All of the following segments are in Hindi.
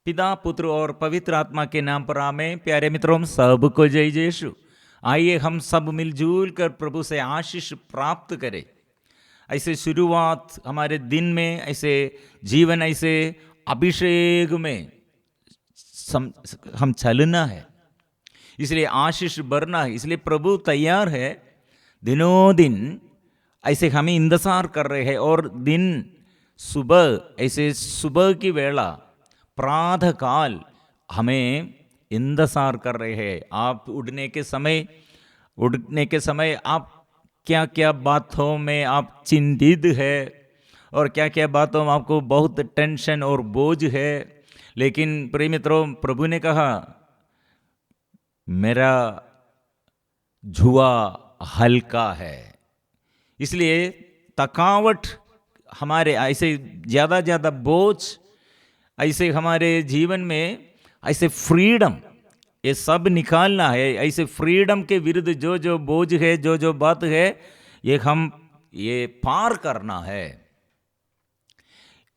पिता, पुत्र और पवित्र आत्मा के नाम पर आमें। प्यारे मित्रों, सबको जय यीशु। आइए हम सब मिलजुल कर प्रभु से आशीष प्राप्त करें। ऐसे शुरुआत हमारे दिन में, ऐसे जीवन, ऐसे अभिषेक में हम चलना है, इसलिए आशीष भरना है। इसलिए प्रभु तैयार है, दिनों दिन ऐसे हमें इंतजार कर रहे हैं। और दिन सुबह, ऐसे सुबह की वेला, प्रातः काल हमें इंतजार कर रहे हैं। आप उड़ने के समय आप क्या क्या बातों में आप चिंतित है, और क्या क्या बातों में आपको बहुत टेंशन और बोझ है। लेकिन प्रिय मित्रों, प्रभु ने कहा, मेरा जुआ हल्का है। इसलिए थकावट, हमारे ऐसे ज़्यादा बोझ, ऐसे हमारे जीवन में ऐसे फ्रीडम, ये सब निकालना है। ऐसे फ्रीडम के विरुद्ध जो जो बोझ है, जो जो बात है, ये पार करना है।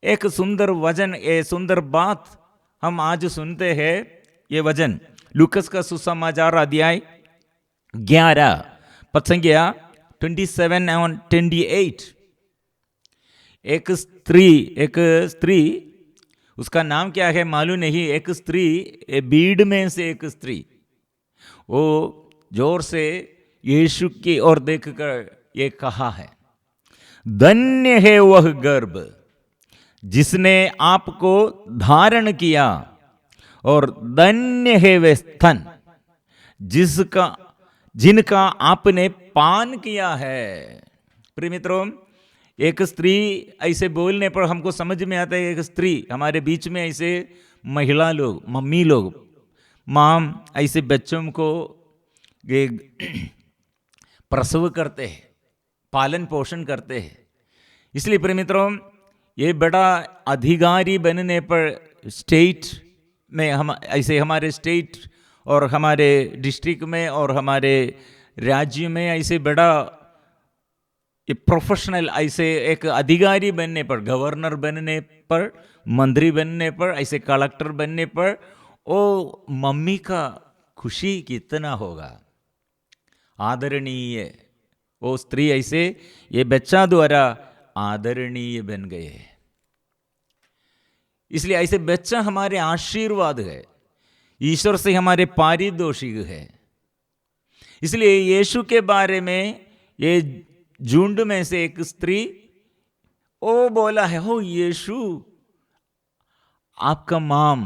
एक सुंदर वचन, ये सुंदर बात हम आज सुनते हैं। ये वचन लूकस का सुसमाचार अध्याय 11 पद संख्या 27 और 28। एक स्त्री, उसका नाम क्या है मालूम नहीं। एक स्त्री, भीड़ में से एक स्त्री, वो जोर से यीशु की ओर देखकर ये कहा है, धन्य है वह गर्भ जिसने आपको धारण किया, और धन्य है वे स्तन जिनका आपने पान किया है। प्रिय मित्रों, एक स्त्री ऐसे बोलने पर हमको समझ में आता है, एक स्त्री हमारे बीच में, ऐसे महिला लोग, मम्मी लोग, माम, ऐसे बच्चों को प्रसव करते हैं, पालन पोषण करते हैं। इसलिए प्रिय मित्रों, ये बड़ा अधिकारी बनने पर स्टेट में, हम ऐसे हमारे स्टेट और हमारे डिस्ट्रिक्ट में और हमारे राज्य में ऐसे बड़ा ये प्रोफेशनल, ऐसे एक अधिकारी बनने पर, गवर्नर बनने पर, मंत्री बनने पर, ऐसे कलेक्टर बनने पर, ओ मम्मी का खुशी कितना होगा। आदरणीय, वो स्त्री ऐसे ये बच्चा द्वारा आदरणीय बन गए। इसलिए ऐसे बच्चा हमारे आशीर्वाद है, ईश्वर से हमारे पारितोषिक है। इसलिए यीशु के बारे में ये झुंड में से एक स्त्री ओ बोला है, हो यीशु, आपका माम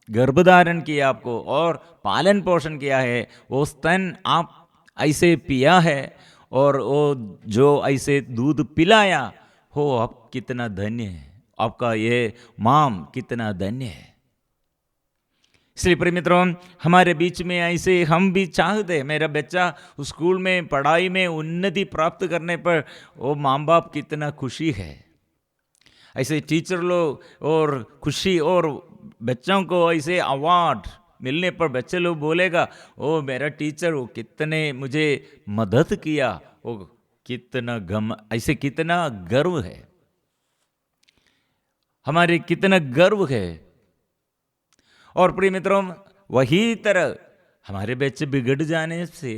गर्भधारण किया आपको और पालन पोषण किया है, वो स्तन आप ऐसे पिया है, और वो जो ऐसे दूध पिलाया हो, आप कितना धन्य है, आपका ये माम कितना धन्य है। इसलिए प्रिय मित्रों, हमारे बीच में ऐसे हम भी चाहते हैं, मेरा बच्चा स्कूल में पढ़ाई में उन्नति प्राप्त करने पर वो माँ बाप कितना खुशी है। ऐसे टीचर लोग और खुशी, और बच्चों को ऐसे अवार्ड मिलने पर बच्चे लोग बोलेगा, ओ मेरा टीचर, वो कितने मुझे मदद किया, वो कितना ऐसे कितना गर्व है, हमारे कितना गर्व है। और प्रिय मित्रों, वही तरह हमारे बच्चे बिगड़ जाने से,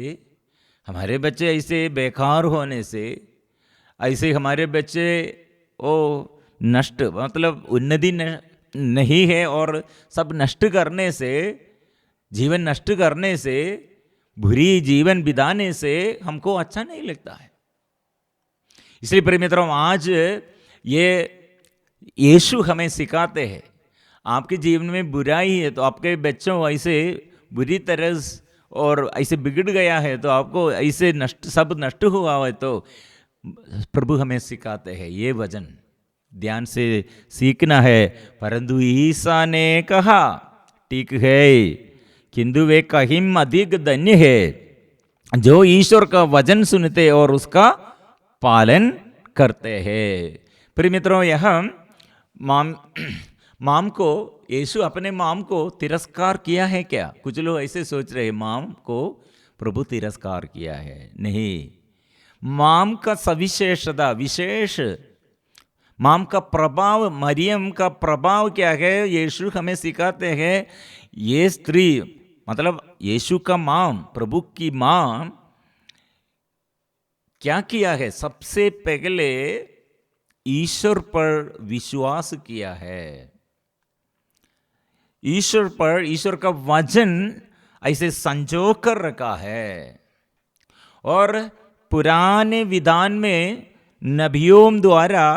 हमारे बच्चे ऐसे बेकार होने से, ऐसे हमारे बच्चे वो नष्ट, मतलब उन्नति नहीं है, और सब नष्ट करने से, जीवन नष्ट करने से, बुरी जीवन बिताने से हमको अच्छा नहीं लगता है। इसलिए प्रिय मित्रों, आज ये यीशु हमें सिखाते हैं, आपके जीवन में बुराई है तो आपके बच्चों ऐसे बुरी तरह और ऐसे बिगड़ गया है, तो आपको ऐसे सब नष्ट हुआ है, तो प्रभु हमें सिखाते हैं, ये वचन ध्यान से सीखना है। परंतु ईसा ने कहा, ठीक है, किंतु वे कहीं अधिक धन्य है जो ईश्वर का वचन सुनते और उसका पालन करते हैं। प्रिय मित्रों, यह माम को, यीशु अपने माम को तिरस्कार किया है क्या? कुछ लोग ऐसे सोच रहे, माम को प्रभु तिरस्कार किया है। नहीं, माम का सविशेषता, विशेष माम का प्रभाव, मरियम का प्रभाव क्या है, यीशु हमें सिखाते हैं। ये स्त्री मतलब यीशु का मां, प्रभु की मां क्या किया है, सबसे पहले ईश्वर पर विश्वास किया है। ईश्वर पर, ईश्वर का वचन ऐसे संजो कर रखा है। और पुराने विधान में नबियों द्वारा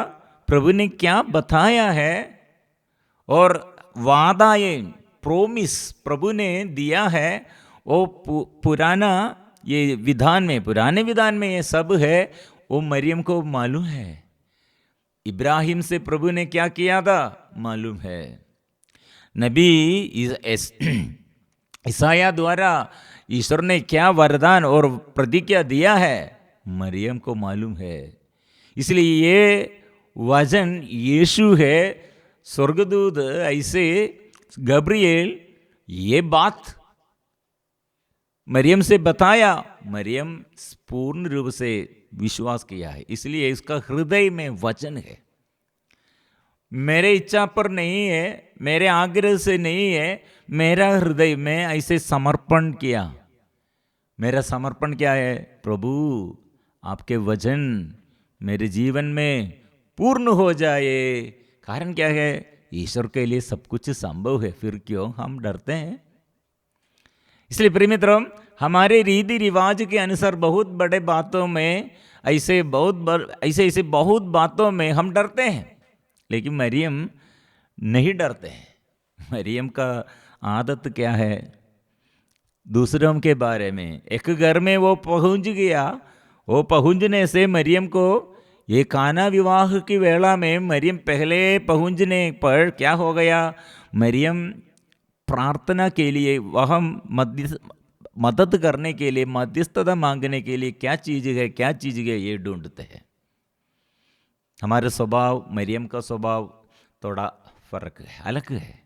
प्रभु ने क्या बताया है, और वादाएं, प्रोमिस प्रभु ने दिया है, वो पुराना ये विधान में, पुराने विधान में ये सब है, वो मरियम को मालूम है। इब्राहिम से प्रभु ने क्या किया था मालूम है। नबी ईसाया द्वारा ईश्वर ने क्या वरदान और प्रतिज्ञा दिया है, मरियम को मालूम है। इसलिए ये वचन यीशु है। स्वर्गदूत ऐसे गब्रिएल ये बात मरियम से बताया, मरियम पूर्ण रूप से विश्वास किया है। इसलिए इसका हृदय में वचन है। मेरे इच्छा पर नहीं है, मेरे आग्रह से नहीं है, मेरा हृदय में ऐसे समर्पण किया। मेरा समर्पण क्या है, प्रभु आपके वचन मेरे जीवन में पूर्ण हो जाए। कारण क्या है, ईश्वर के लिए सब कुछ संभव है, फिर क्यों हम डरते हैं। इसलिए प्रिय मित्रों, हमारे रीति रिवाज के अनुसार बहुत बड़े बातों में ऐसे बहुत बातों में हम डरते हैं, लेकिन मरियम नहीं डरते हैं। मरियम का आदत क्या है, दूसरों के बारे में। एक घर में वो पहुंच गया, वो पहुंचने से मरियम को ये काना विवाह की वेला में मरियम पहले पहुंचने पर क्या हो गया, मरियम प्रार्थना के लिए, वह मदद करने के लिए, मध्यस्थता मांगने के लिए क्या चीज़ है ये ढूंढते हैं। हमारा स्वभाव, मरियम का स्वभाव थोड़ा फर्क है, अलग है,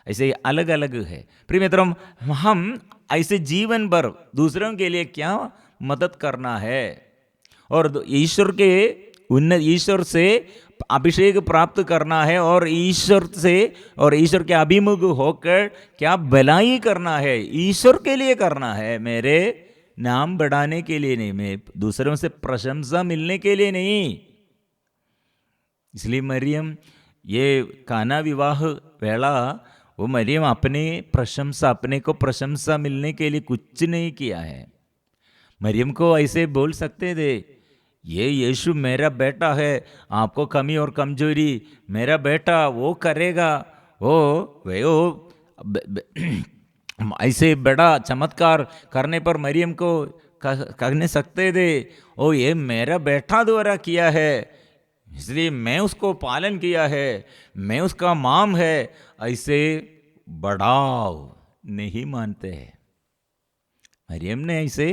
ऐसे अलग अलग है। प्रिय मित्रों, हम ऐसे जीवन भर दूसरों के लिए क्या मदद करना है, और ईश्वर से अभिषेक प्राप्त करना है, और ईश्वर के अभिमुख होकर क्या भलाई करना है, ईश्वर के लिए करना है, मेरे नाम बढ़ाने के लिए नहीं, मैं दूसरों से प्रशंसा मिलने के लिए नहीं। इसलिए मरियम ये काना विवाह वेला, वो मरियम अपने को प्रशंसा मिलने के लिए कुछ नहीं किया है। मरियम को ऐसे बोल सकते थे, ये यीशु मेरा बेटा है, आपको कमी और कमजोरी मेरा बेटा वो करेगा, वो ऐसे बड़ा चमत्कार करने पर मरियम को कहने सकते थे, ओ ये मेरा बेटा द्वारा किया है, इसलिए मैं उसको पालन किया है, मैं उसका माम है। ऐसे बढ़ाव नहीं मानते हैं। मरियम ने ऐसे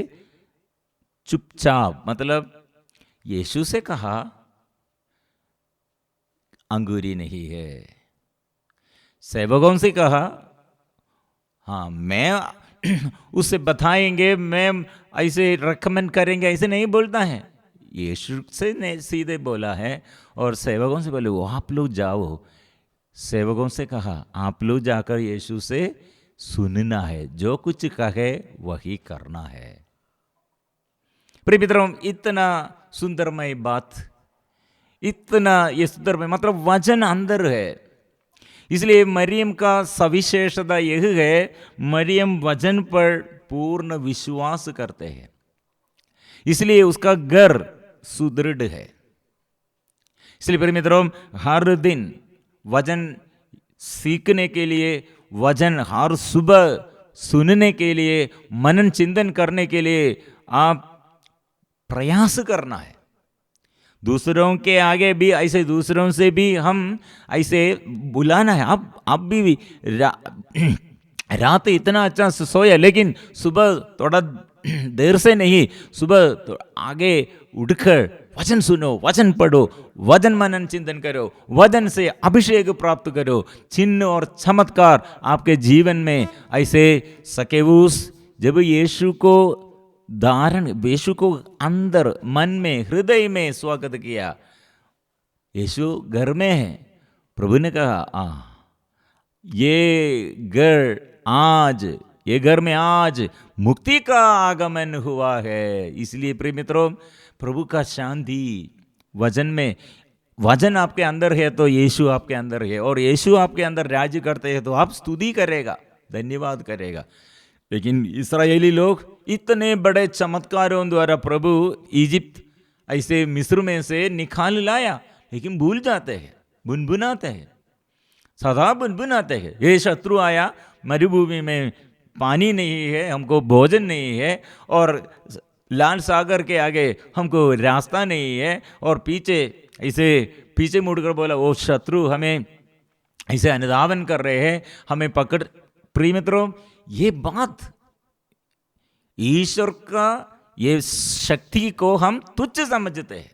चुपचाप, मतलब यीशु से कहा अंगूरी नहीं है, सेवकों से कहा हाँ मैं उससे बताएंगे, मैं ऐसे रिकमेंड करेंगे, ऐसे नहीं बोलता है। यीशु से ने सीधे बोला है, और सेवकों से बोले वो आप लोग जाओ। सेवकों से कहा आप लोग जाकर यीशु से सुनना है, जो कुछ कहे वही करना है। प्रिय मित्रों, इतना सुंदरमय बात, इतना ये सुंदरमय, मतलब वचन अंदर है। इसलिए मरियम का सविशेषता यह है, मरियम वचन पर पूर्ण विश्वास करते हैं, इसलिए उसका घर सुदृढ़ है। इसलिए प्रिय मित्रों, हर दिन वचन सीखने के लिए, वचन हर सुबह सुनने के लिए, मनन चिंतन करने के लिए आप प्रयास करना है। दूसरों के आगे भी ऐसे, दूसरों से भी हम ऐसे बुलाना है। आप भी रात इतना अच्छा सोया, लेकिन सुबह थोड़ा देर से नहीं, सुबह तो आगे उठकर वचन सुनो, वचन पढ़ो, वचन मनन चिंतन करो, वचन से अभिषेक प्राप्त करो। चिन्ह और चमत्कार आपके जीवन में ऐसे सकेवूस, जब यीशु को अंदर मन में, हृदय में स्वागत किया, यीशु घर में है। प्रभु ने कहा ये घर में आज मुक्ति का आगमन हुआ है। इसलिए प्रिय मित्रों, प्रभु का शांति वचन आपके अंदर है तो यीशु आपके अंदर है, और यीशु आपके अंदर राज्य करते हैं तो आप स्तुति करेगा, धन्यवाद करेगा। लेकिन इस्राएली लोग इतने बड़े चमत्कारों द्वारा प्रभु इजिप्ट ऐसे मिस्र में से निकाल लाया, लेकिन भूल जाते हैं, बुनबुनाते हैं, सदा बुनबुनाते हैं। ये शत्रु आया, मरुभूमि में पानी नहीं है, हमको भोजन नहीं है, और लाल सागर के आगे हमको रास्ता नहीं है, और पीछे मुड़कर बोला वो शत्रु हमें ऐसे अनुधावन कर रहे हैं, हमें पकड़। प्रिय मित्रों, ये बात ईश्वर का ये शक्ति को हम तुच्छ समझते हैं।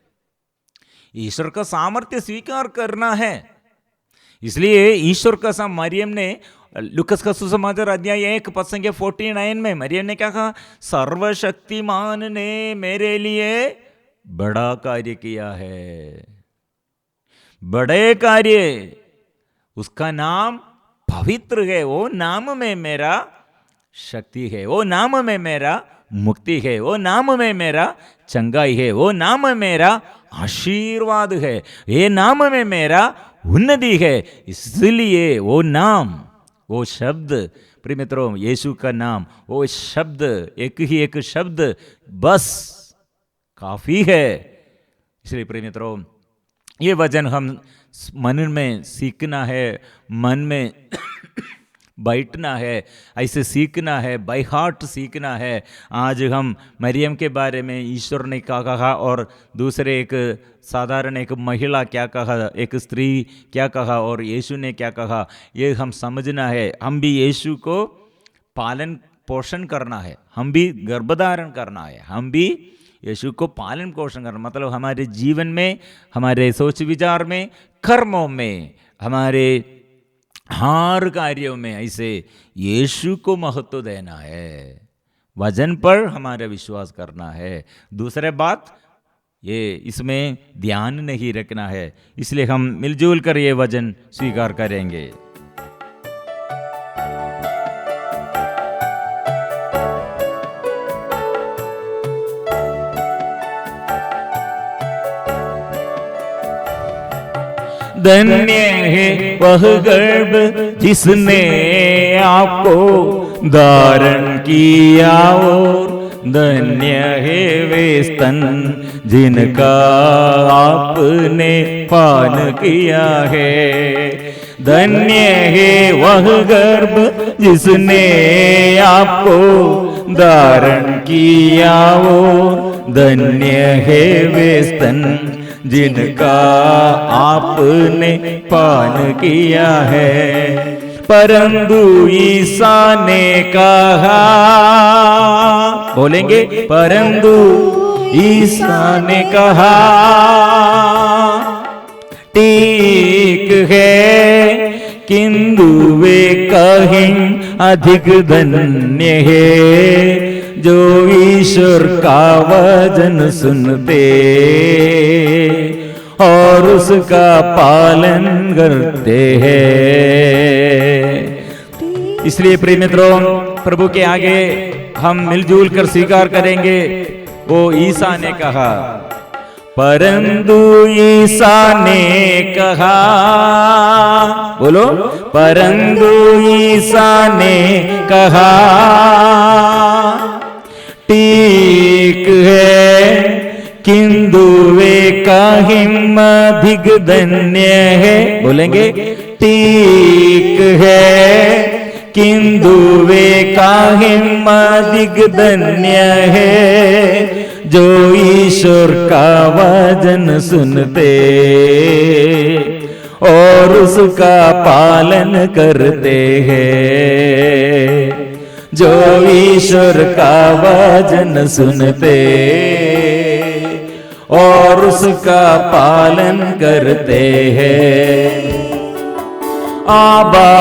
ईश्वर का सामर्थ्य स्वीकार करना है। इसलिए ईश्वर का मरियम ने लुकस का सुसमाचार अध्याय 1 पद संख्या 49 में मरियम ने क्या कहा? सर्वशक्तिमान ने मेरे लिए बड़ा कार्य किया है, बड़े कार्य। उसका नाम पवित्र है, वो नाम में मेरा शक्ति है, वो नाम में मेरा मुक्ति है, वो नाम में मेरा चंगाई है, वो नाम में मेरा आशीर्वाद है, ये नाम में मेरा उन्नति है। इसलिए वो नाम, वो शब्द, प्रिय मित्रों, यीशु का नाम, वो शब्द, एक ही एक शब्द बस काफी है। इसलिए प्रिय मित्रों, ये वचन हम मन में सीखना है, मन में बैठना है, ऐसे सीखना है, बाय हार्ट सीखना है। आज हम मरियम के बारे में ईश्वर ने क्या कहा और दूसरे एक साधारण एक महिला क्या कहा, एक स्त्री क्या कहा और यीशु ने क्या कहा, ये हम समझना है। हम भी यीशु को पालन पोषण करना है, हम भी गर्भधारण करना है, हम भी यीशु को पालन पोषण करना, मतलब हमारे जीवन में, हमारे सोच विचार में, कर्मों में, हमारे हर कार्यों में ऐसे यीशु को महत्व देना है, वचन पर हमारा विश्वास करना है। दूसरे बात ये इसमें ध्यान नहीं रखना है। इसलिए हम मिलजुल कर ये वचन स्वीकार करेंगे। धन्य है वह गर्भ जिसने आपको धारण किया, और धन्य है वे स्तन जिनका आपने पान किया है। धन्य है वह गर्भ जिसने आपको धारण किया, और धन्य है वे स्तन जिनका आपने पान किया है। परंतु ईसा ने कहा, बोलेंगे, परंतु ईसा ने कहा, ठीक है, किंतु वे कहीं अधिक धन्य है जो ईश्वर का वचन सुनते और उसका पालन करते हैं। इसलिए प्रिय मित्रों, प्रभु के आगे हम मिलजुल कर स्वीकार करेंगे। वो ईसा ने कहा, परंतु ईसा ने कहा, बोलो, परंतु ईसा ने कहा, ठीक है, किंतु वे कहीं अधिक धन्य है, बोलेंगे, ठीक है, किंतु वे कहीं अधिक धन्य है जो ईश्वर का वचन सुनते और उसका पालन करते हैं। जो ईश्वर का वचन सुनते और उसका पालन करते हैं। आबा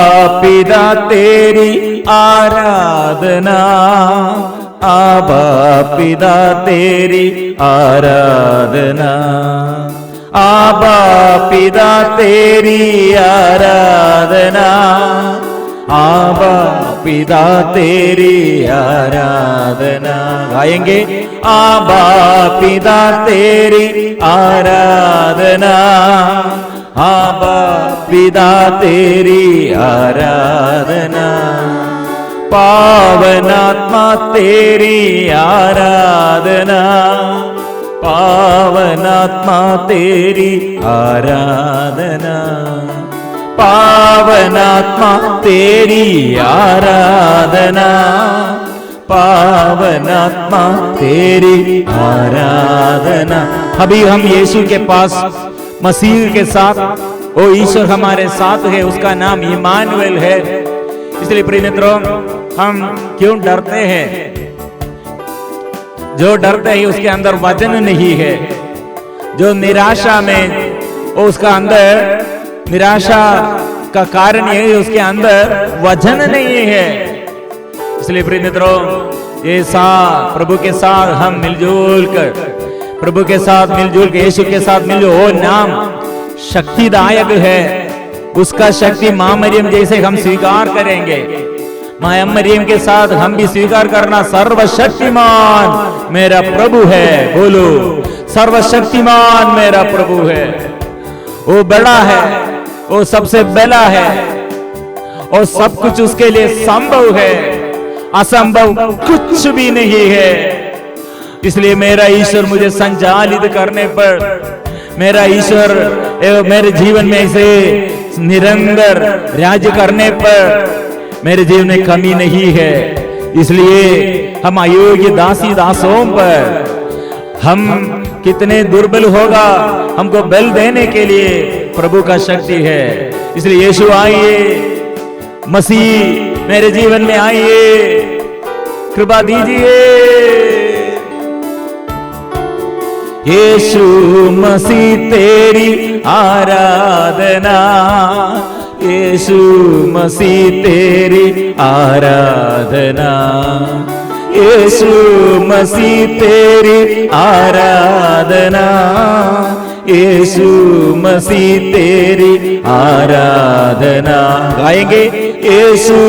पिता तेरी आराधना, आबा पिता तेरी आराधना, आबा पिता तेरी आराधना, आबा पिता तेरी आराधना। गाएंगे, आबा पिता तेरी आराधना, आबा पिता तेरी आराधना। पावनात्मा तेरी आराधना, पावनात्मा तेरी आराधना, पावनात्मा तेरी आराधना, पावनात्मा तेरी आराधना। अभी हम यीशु के पास, मसीह के साथ, ओ ईश्वर हमारे साथ है, उसका नाम इमानुएल है। इसलिए प्रिय मित्रों, हम क्यों डरते हैं? जो डरते हैं उसके अंदर वजन नहीं है। जो निराशा में, उसका अंदर निराशा का कारण ये है उसके अंदर वजन नहीं है। इसलिए प्रिय मित्रों, ये साथ प्रभु के साथ हम मिलजुल कर, प्रभु के साथ मिलजुल के, यीशु के साथ मिलजुल, वो नाम शक्तिदायक है। उसका शक्ति मां मरियम जैसे हम स्वीकार करेंगे, मां मरियम के साथ हम भी स्वीकार करना, सर्वशक्तिमान मेरा प्रभु है। बोलो, सर्वशक्तिमान मेरा प्रभु है। वो बड़ा है, वो सबसे बड़ा है, और सब कुछ उसके लिए संभव है, असंभव कुछ भी नहीं है। इसलिए मेरा ईश्वर मुझे संचालित करने पर, मेरा ईश्वर मेरे जीवन में ऐसे निरंतर राज्य करने पर मेरे जीवन में कमी नहीं है। इसलिए हम अयोग्य दासी दासों पर, हम कितने दुर्बल होगा, हमको बल देने के लिए प्रभु का शक्ति है। इसलिए यीशु आइए, मसीह मेरे जीवन में आइए, कृपा दीजिए। यीशु मसीह तेरी आराधना, यीशु मसीह तेरी आराधना, यीशु मसीह तेरी आराधना, यीशु मसीह तेरी आराधना। गाएंगे, यीशु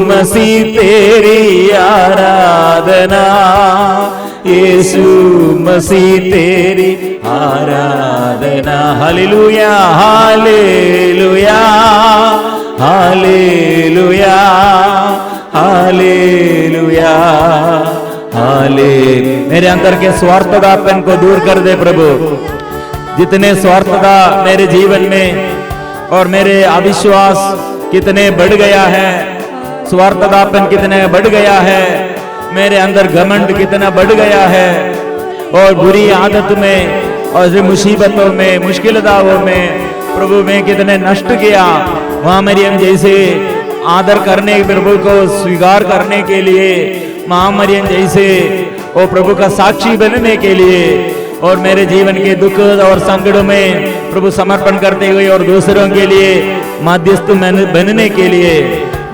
मसीह तेरी आराधना, यीशु मसीह तेरी आराधना। हालेलुया, हालेलुया, हालेलुया, हालेलुया, हाले। मेरे अंदर के स्वार्थतापन को दूर कर दे प्रभु। जितने स्वार्थता मेरे जीवन में और मेरे अविश्वास कितने बढ़ गया है, स्वार्थतापन कितने बढ़ गया है, मेरे अंदर घमंड कितना बढ़ गया है, और बुरी आदत में और मुसीबतों में, मुश्किलताओं में प्रभु में कितने नष्ट किया। मां मरियम जैसे आदर करने, प्रभु को स्वीकार करने के लिए, मां मरियम जैसे वो प्रभु का साक्षी बनने के लिए, और मेरे जीवन के दुख और संकटों में प्रभु समर्पण करते हुए, और दूसरों के लिए मध्यस्थ बनने के लिए,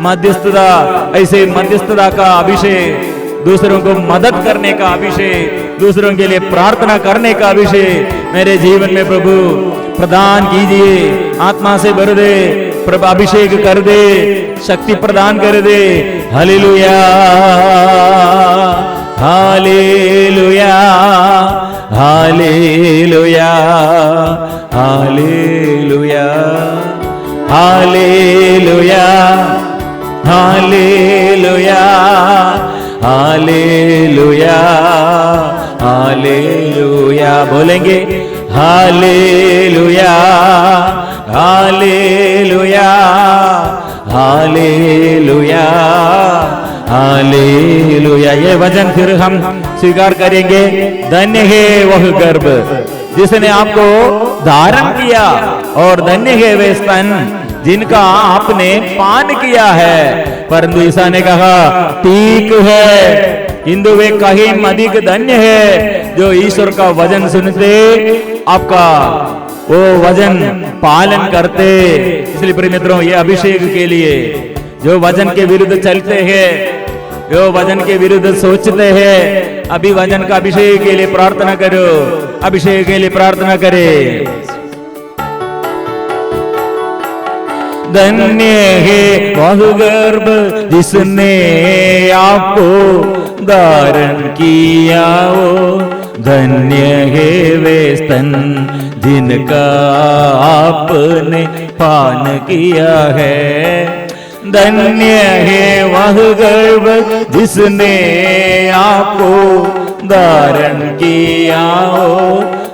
मध्यस्थता, ऐसे मध्यस्थता का अभिषेक, दूसरों को मदद करने का अभिषेक, दूसरों के लिए प्रार्थना करने का अभिषेक मेरे जीवन में प्रभु प्रदान कीजिए। आत्मा से भर दे प्रभु, अभिषेक कर दे, शक्ति प्रदान कर दे। Hallelujah, hallelujah, hallelujah, hallelujah, hallelujah, hallelujah, hallelujah, hallelujah. बोलेंगे, हालेलुया, हालेलुया, हालेलुया, हालेलुया। ये वचन फिर हम स्वीकार करेंगे। धन्य है वह गर्भ जिसने आपको धारण किया, और धन्य है वे स्तन जिनका आपने पान किया है। परंतु ईसा ने कहा, ठीक है, किंतु वे कहीं अधिक धन्य है जो ईश्वर का वचन सुनते, आपका वो वचन पालन करते। इसलिए प्रिय मित्रों, ये अभिषेक के लिए जो वचन के विरुद्ध चलते हैं, जो वचन के विरुद्ध सोचते हैं, अभी वचन का अभिषेक के लिए प्रार्थना करो, अभिषेक के लिए प्रार्थना करे। धन्य है वह गर्भ जिसने आपको धारण किया हो, धन्य है वे स्तन जिनका आपने पान किया है, धन्य है वह गर्भ जिसने आपको धारण किया हो,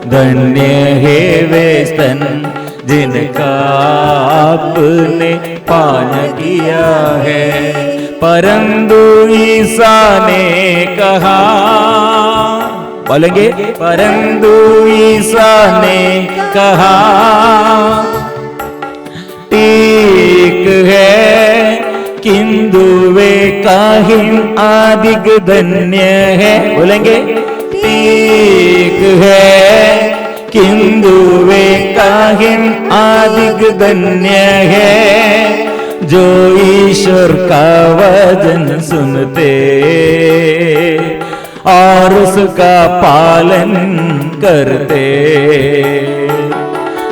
धन्य है वे स्तन जिनका आपने पान किया है। परंतु ईसा ने कहा, बोलेंगे, परंतु ईसा ने कहा ठीक है, किंतु वे काहिन अधिक धन्य है, बोलेंगे, ठीक है, किंतु वे काहिन अधिक धन्य है, जो ईश्वर का वचन सुनते और उसका पालन करते,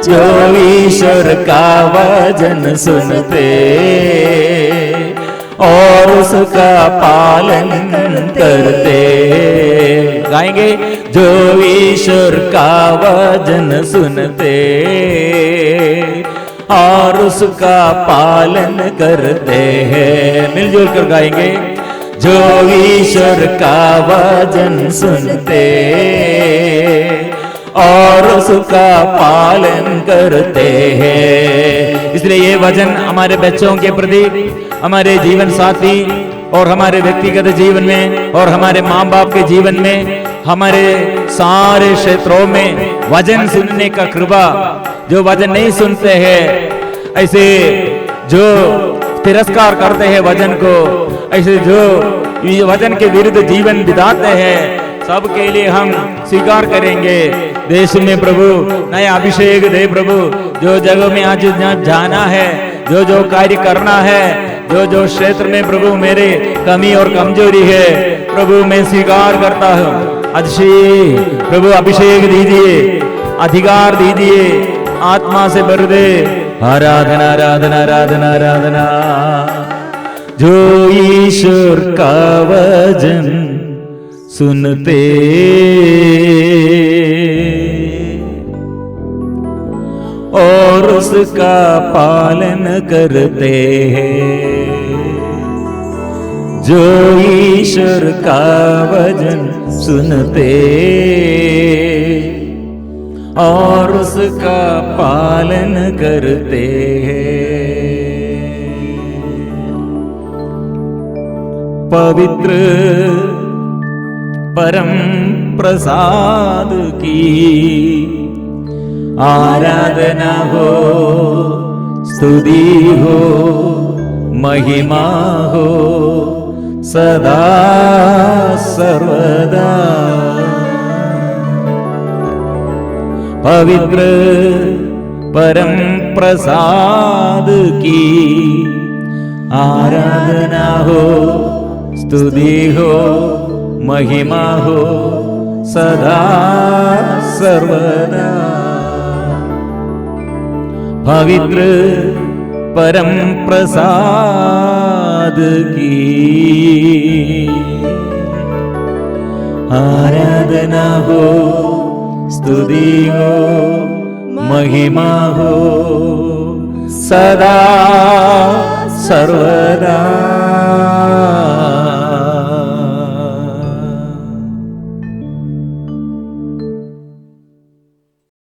जो ईश्वर का वचन सुनते और उसका पालन करते। गाएंगे, जो ईश्वर का वचन सुनते और उसका पालन करते हैं। मिलजुल कर गाएंगे, जो ईश्वर का वचन सुनते और उसका पालन करते हैं। इसलिए ये वचन हमारे बच्चों के प्रति, हमारे जीवन साथी और हमारे व्यक्तिगत जीवन में और हमारे माँ बाप के जीवन में, हमारे सारे क्षेत्रों में वचन सुनने का कृपा, जो वचन नहीं सुनते हैं, ऐसे जो तिरस्कार करते हैं वचन को, ऐसे जो वचन के विरुद्ध जीवन बिताते हैं, सबके लिए हम स्वीकार करेंगे। देश में प्रभु नया अभिषेक दे प्रभु, जो जगह में आज जाना है, जो जो कार्य करना है, जो जो क्षेत्र में प्रभु मेरे कमी और कमजोरी है, प्रभु मैं स्वीकार करता हूँ। प्रभु अभिषेक दीजिए, अधिकार दीजिए, आत्मा से भर दे। आराधना आराधना आराधना आराधना। जो ईश्वर का वचन सुनते और उसका पालन करते हैं, जो ईश्वर का वचन सुनते और उसका पालन करते हैं। पवित्र परम प्रसाद की आराधना हो, स्तुति हो, महिमा हो सदा सर्वदा। पवित्र परम प्रसाद की आराधना हो, स्तुति हो, महिमा हो सदा सर्वदा। पवित्र परम प्रसाद की आराधना हो, स्तुति हो, महिमा हो सदा सर्वदा।